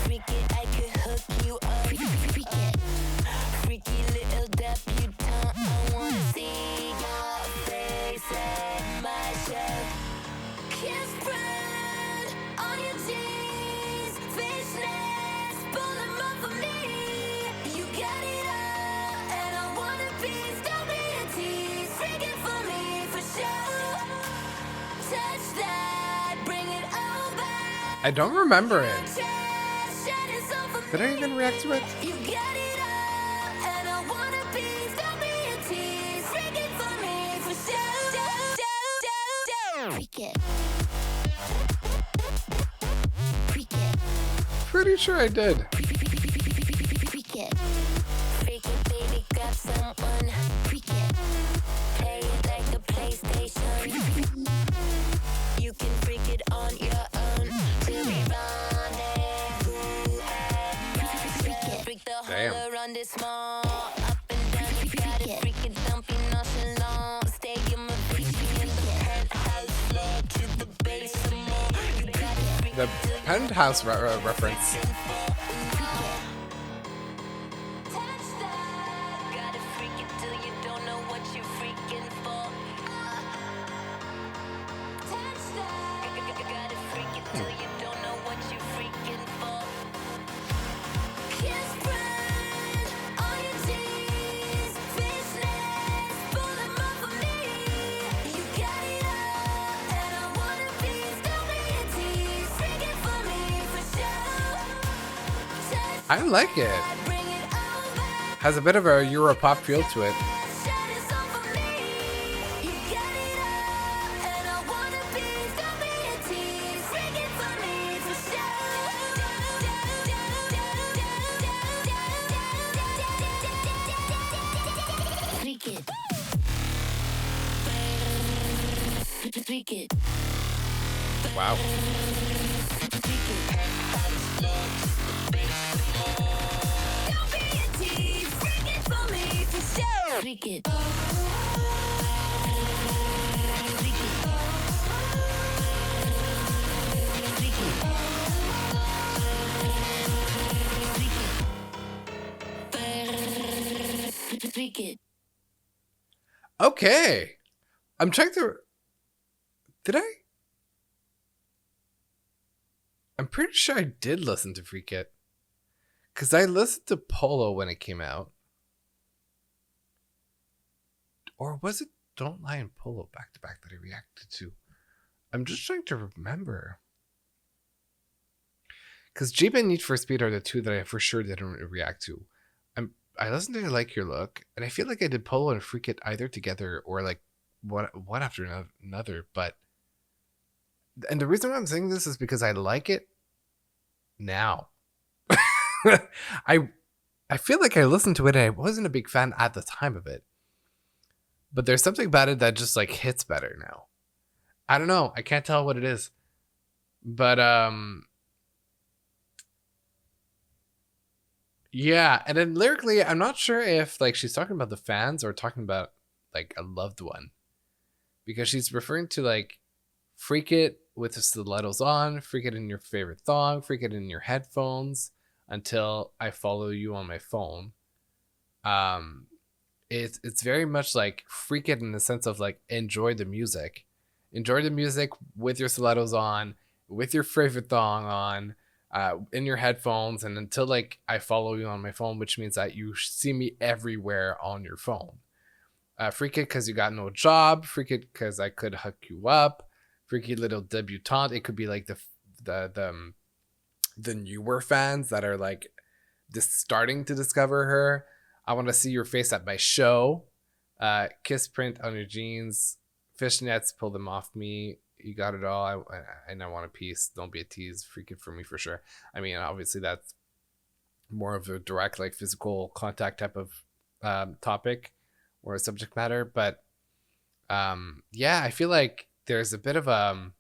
Freak it, I could hook you up. Freak it. Freaky little debutante. I wanna see your face at my show. Kiss brand on your jeans. Fishnets, pull them up for me. You got it all, and I wanna be. Don't be a tease. Freak it for me, for sure. Touch that, bring it all back. I don't remember it. Shining so for Did I even react to it? you got it all, and I wanna be. Don't be a tease. Freak it for me, for sure. Freak it. Freak it. Pretty sure I did. Freak it. Freak it, baby, grab someone. Freak it. Play it like a PlayStation. You can freak it on your own. Till we rendezvous at my show. Freak the Damn. whole around this mall. Up and down, you got it. Freak it, don't be nonchalant. Stadium ovation in the penthouse. Floor to the base some more. You got it. Freak The Penthouse reference. Touch that. Gotta freak it till you don't know what you're freaking for. Touch that. Gotta freak it till you don't know what you're freaking for. Kiss brand on your jeans. Fishnets, pull them up for me. You got it all, and I wanna be. Don't be a tease. Freak it for me, for sure. Touch I like it. that, bring it all back. Has a bit of a Europop feel to it. Shining so for me. You got it all, and I wanna be. Don't be a tease. Freak it for me, for sure. Freak it. Freak it. Wow. Freak it. Don't be a tease. Freak it for me, for sure. Freak it. take it. Okay. I'm trying to... Did I? I'm pretty sure I did listen to Freak It. Because I listened to Polo when it came out. Or was it Don't Lie and Polo back to back that I reacted to? I'm just trying to remember. Because Jeep and Need for Speed are the two that I for sure didn't react to. I listened to Like Your Look, and I feel like I did Polo and Freak It either together or like one after another. But and the reason why I'm saying this is because I like it now. I feel like I listened to it and I wasn't a big fan at the time of it. But there's something about it that just like hits better now. I don't know. I can't tell what it is. But yeah, and then lyrically, I'm not sure if like she's talking about the fans or talking about like a loved one. Because she's referring to like freak it with the stilettos on, freak it in your favorite thong, freak it in your headphones until I follow you on my phone. It's very much like freak it in the sense of like enjoy the music. Enjoy the music with your stilettos on, with your favorite thong on, in your headphones, and until like I follow you on my phone, which means that you see me everywhere on your phone. Freak it because you got no job. Freak it because I could hook you up. Freaky little debutante. It could be like the newer fans that are like just starting to discover her. I want to see your face at my show. Kiss print on your jeans. Fishnets, pull them off me. You got it all. I want a piece. Don't be a tease. Freak it for me for sure. I mean, obviously that's more of a direct, like physical contact type of topic or a subject matter. But yeah, I feel like there's a bit of a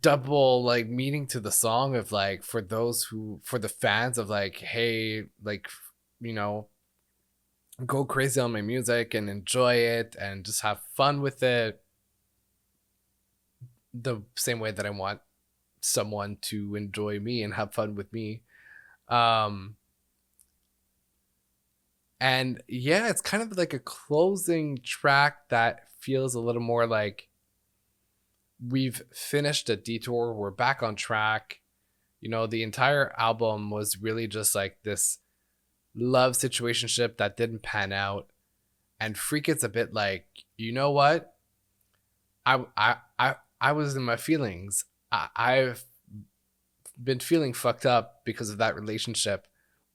double like meaning to the song of like for the fans of like, hey, like, you know, go crazy on my music and enjoy it and just have fun with it the same way that I want someone to enjoy me and have fun with me. And yeah, it's kind of like a closing track that feels a little more like we've finished a detour, we're back on track. You know, the entire album was really just like this love situationship that didn't pan out. And Freak It's a bit like, you know what? I was in my feelings. I've been feeling fucked up because of that relationship.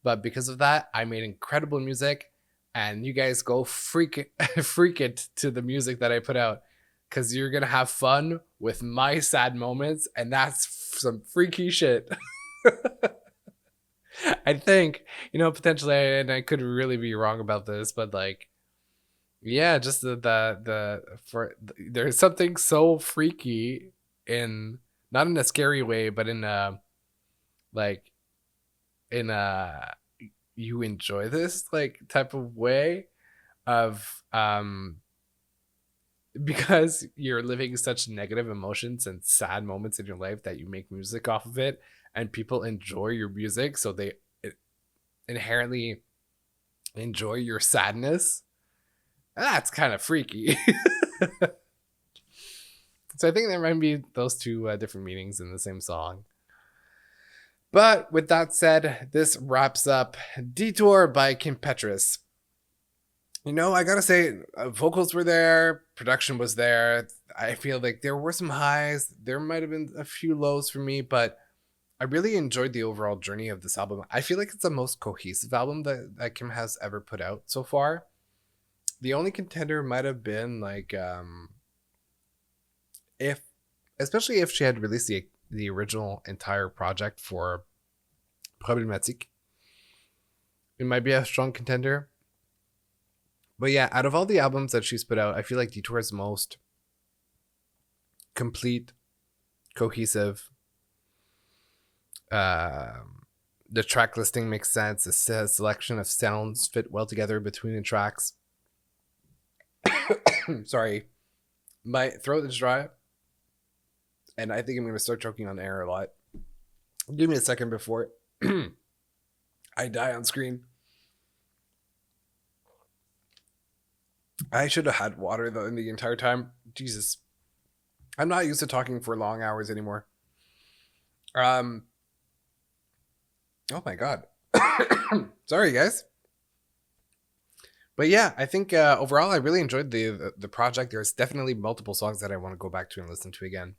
But because of that, I made incredible music, and you guys go freak it to the music that I put out, because you're going to have fun with my sad moments, and that's some freaky shit. I think, you know, potentially, and I could really be wrong about this, but like, yeah, just there's something so freaky in, not in a scary way, but in a, like, in a you enjoy this like type of way of because you're living such negative emotions and sad moments in your life that you make music off of it, and people enjoy your music, so they inherently enjoy your sadness. That's kind of freaky. So I think there might be those two different meanings in the same song. But with that said, this wraps up Detour by Petras. You know, I gotta say, vocals were there, production was there. I feel like there were some highs. There might have been a few lows for me, but I really enjoyed the overall journey of this album. I feel like it's the most cohesive album that Kim has ever put out so far. The only contender might have been like, especially if she had released the original entire project for Problematique, it might be a strong contender. But yeah, out of all the albums that she's put out, I feel like Detour is most complete, cohesive. The track listing makes sense. The selection of sounds fit well together between the tracks. Sorry, my throat is dry, and I think I'm going to start choking on air a lot. Give me a second before I die on screen. I should have had water though in the entire time. Jesus. I'm not used to talking for long hours anymore. Um oh my god. Sorry guys. But yeah, I think overall I really enjoyed the project. There's definitely multiple songs that I want to go back to and listen to again.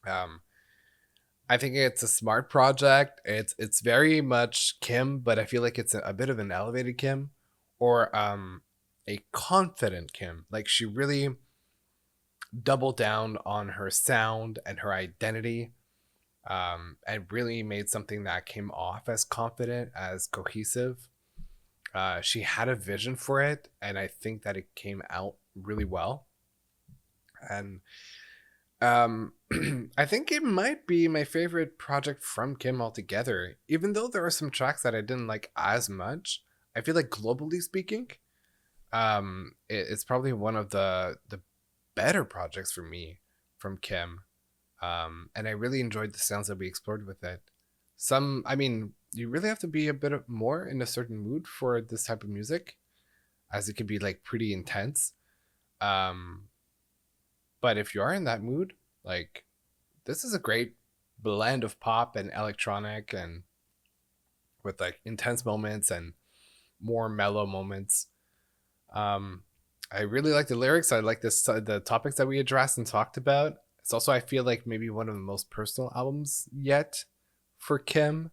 Um I think it's a smart project. It's very much Kim, but I feel like it's a bit of an elevated Kim or a confident Kim. Like she really doubled down on her sound and her identity, and really made something that came off as confident, as cohesive. She had a vision for it, and I think that it came out really well. And I think it might be my favorite project from Kim altogether. Even though there are some tracks that I didn't like as much, I feel like globally speaking, it's probably one of the better projects for me from Kim. And I really enjoyed the sounds that we explored with it. I mean, you really have to be a more in a certain mood for this type of music, as it can be like pretty intense. But if you are in that mood, like this is a great blend of pop and electronic, and with like intense moments and more mellow moments. I really like the lyrics. I like the topics that we addressed and talked about. It's also, I feel like, maybe one of the most personal albums yet for Kim.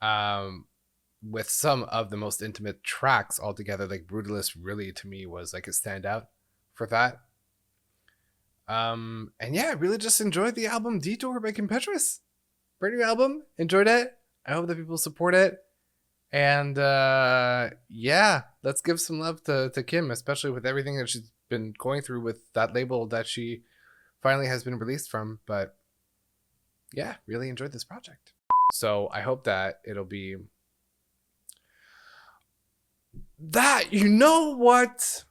With some of the most intimate tracks altogether, like Brutalist really to me was like a standout for that. And yeah, I really just enjoyed the album Detour by Petras. Brand new album. Enjoyed it. I hope that people support it. And yeah, let's give some love to Kim, especially with everything that she's been going through with that label that she finally has been released from. But yeah, really enjoyed this project. So I hope that it'll be that. You know what?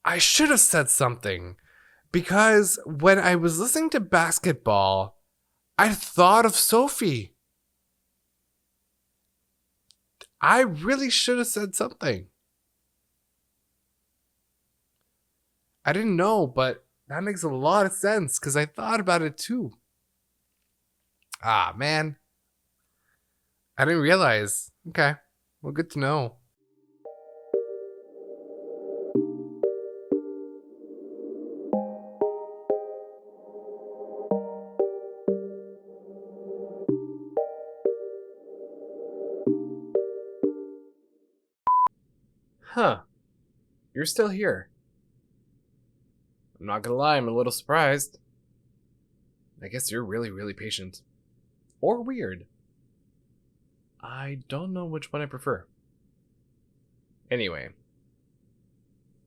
I should have said something, because when I was listening to Basketball, I thought of Sophie. I really should have said something. I didn't know, but that makes a lot of sense because I thought about it too. Ah, man. I didn't realize. Okay. Well, good to know. Huh. You're still here. I'm not gonna lie, I'm a little surprised. I guess you're really, really patient. Or weird. I don't know which one I prefer. Anyway.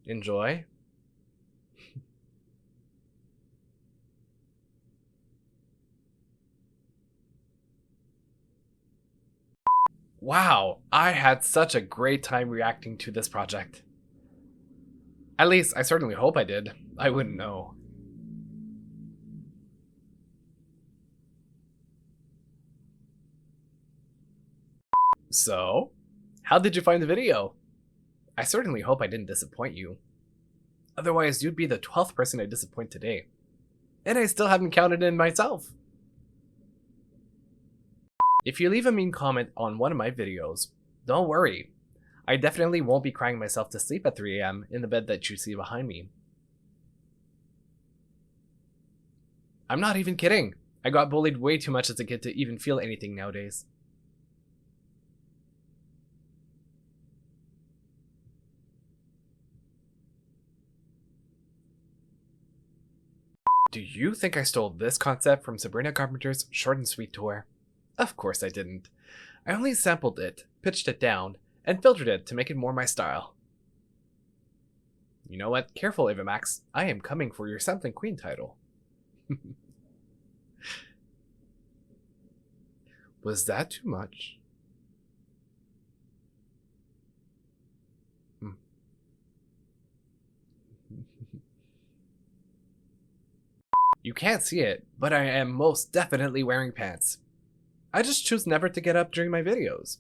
Enjoy. Wow, I had such a great time reacting to this project. At least, I certainly hope I did. I wouldn't know. So, how did you find the video? I certainly hope I didn't disappoint you. Otherwise, you'd be the 12th person I disappoint today. And I still haven't counted in myself. If you leave a mean comment on one of my videos, don't worry. I definitely won't be crying myself to sleep at 3 a.m. in the bed that you see behind me. I'm not even kidding. I got bullied way too much as a kid to even feel anything nowadays. Do you think I stole this concept from Sabrina Carpenter's Short and Sweet tour? Of course I didn't. I only sampled it, pitched it down, and filtered it to make it more my style. You know what? Careful, Ava Max. I am coming for your Sampling Queen title. Was that too much? You can't see it, but I am most definitely wearing pants. I just choose never to get up during my videos.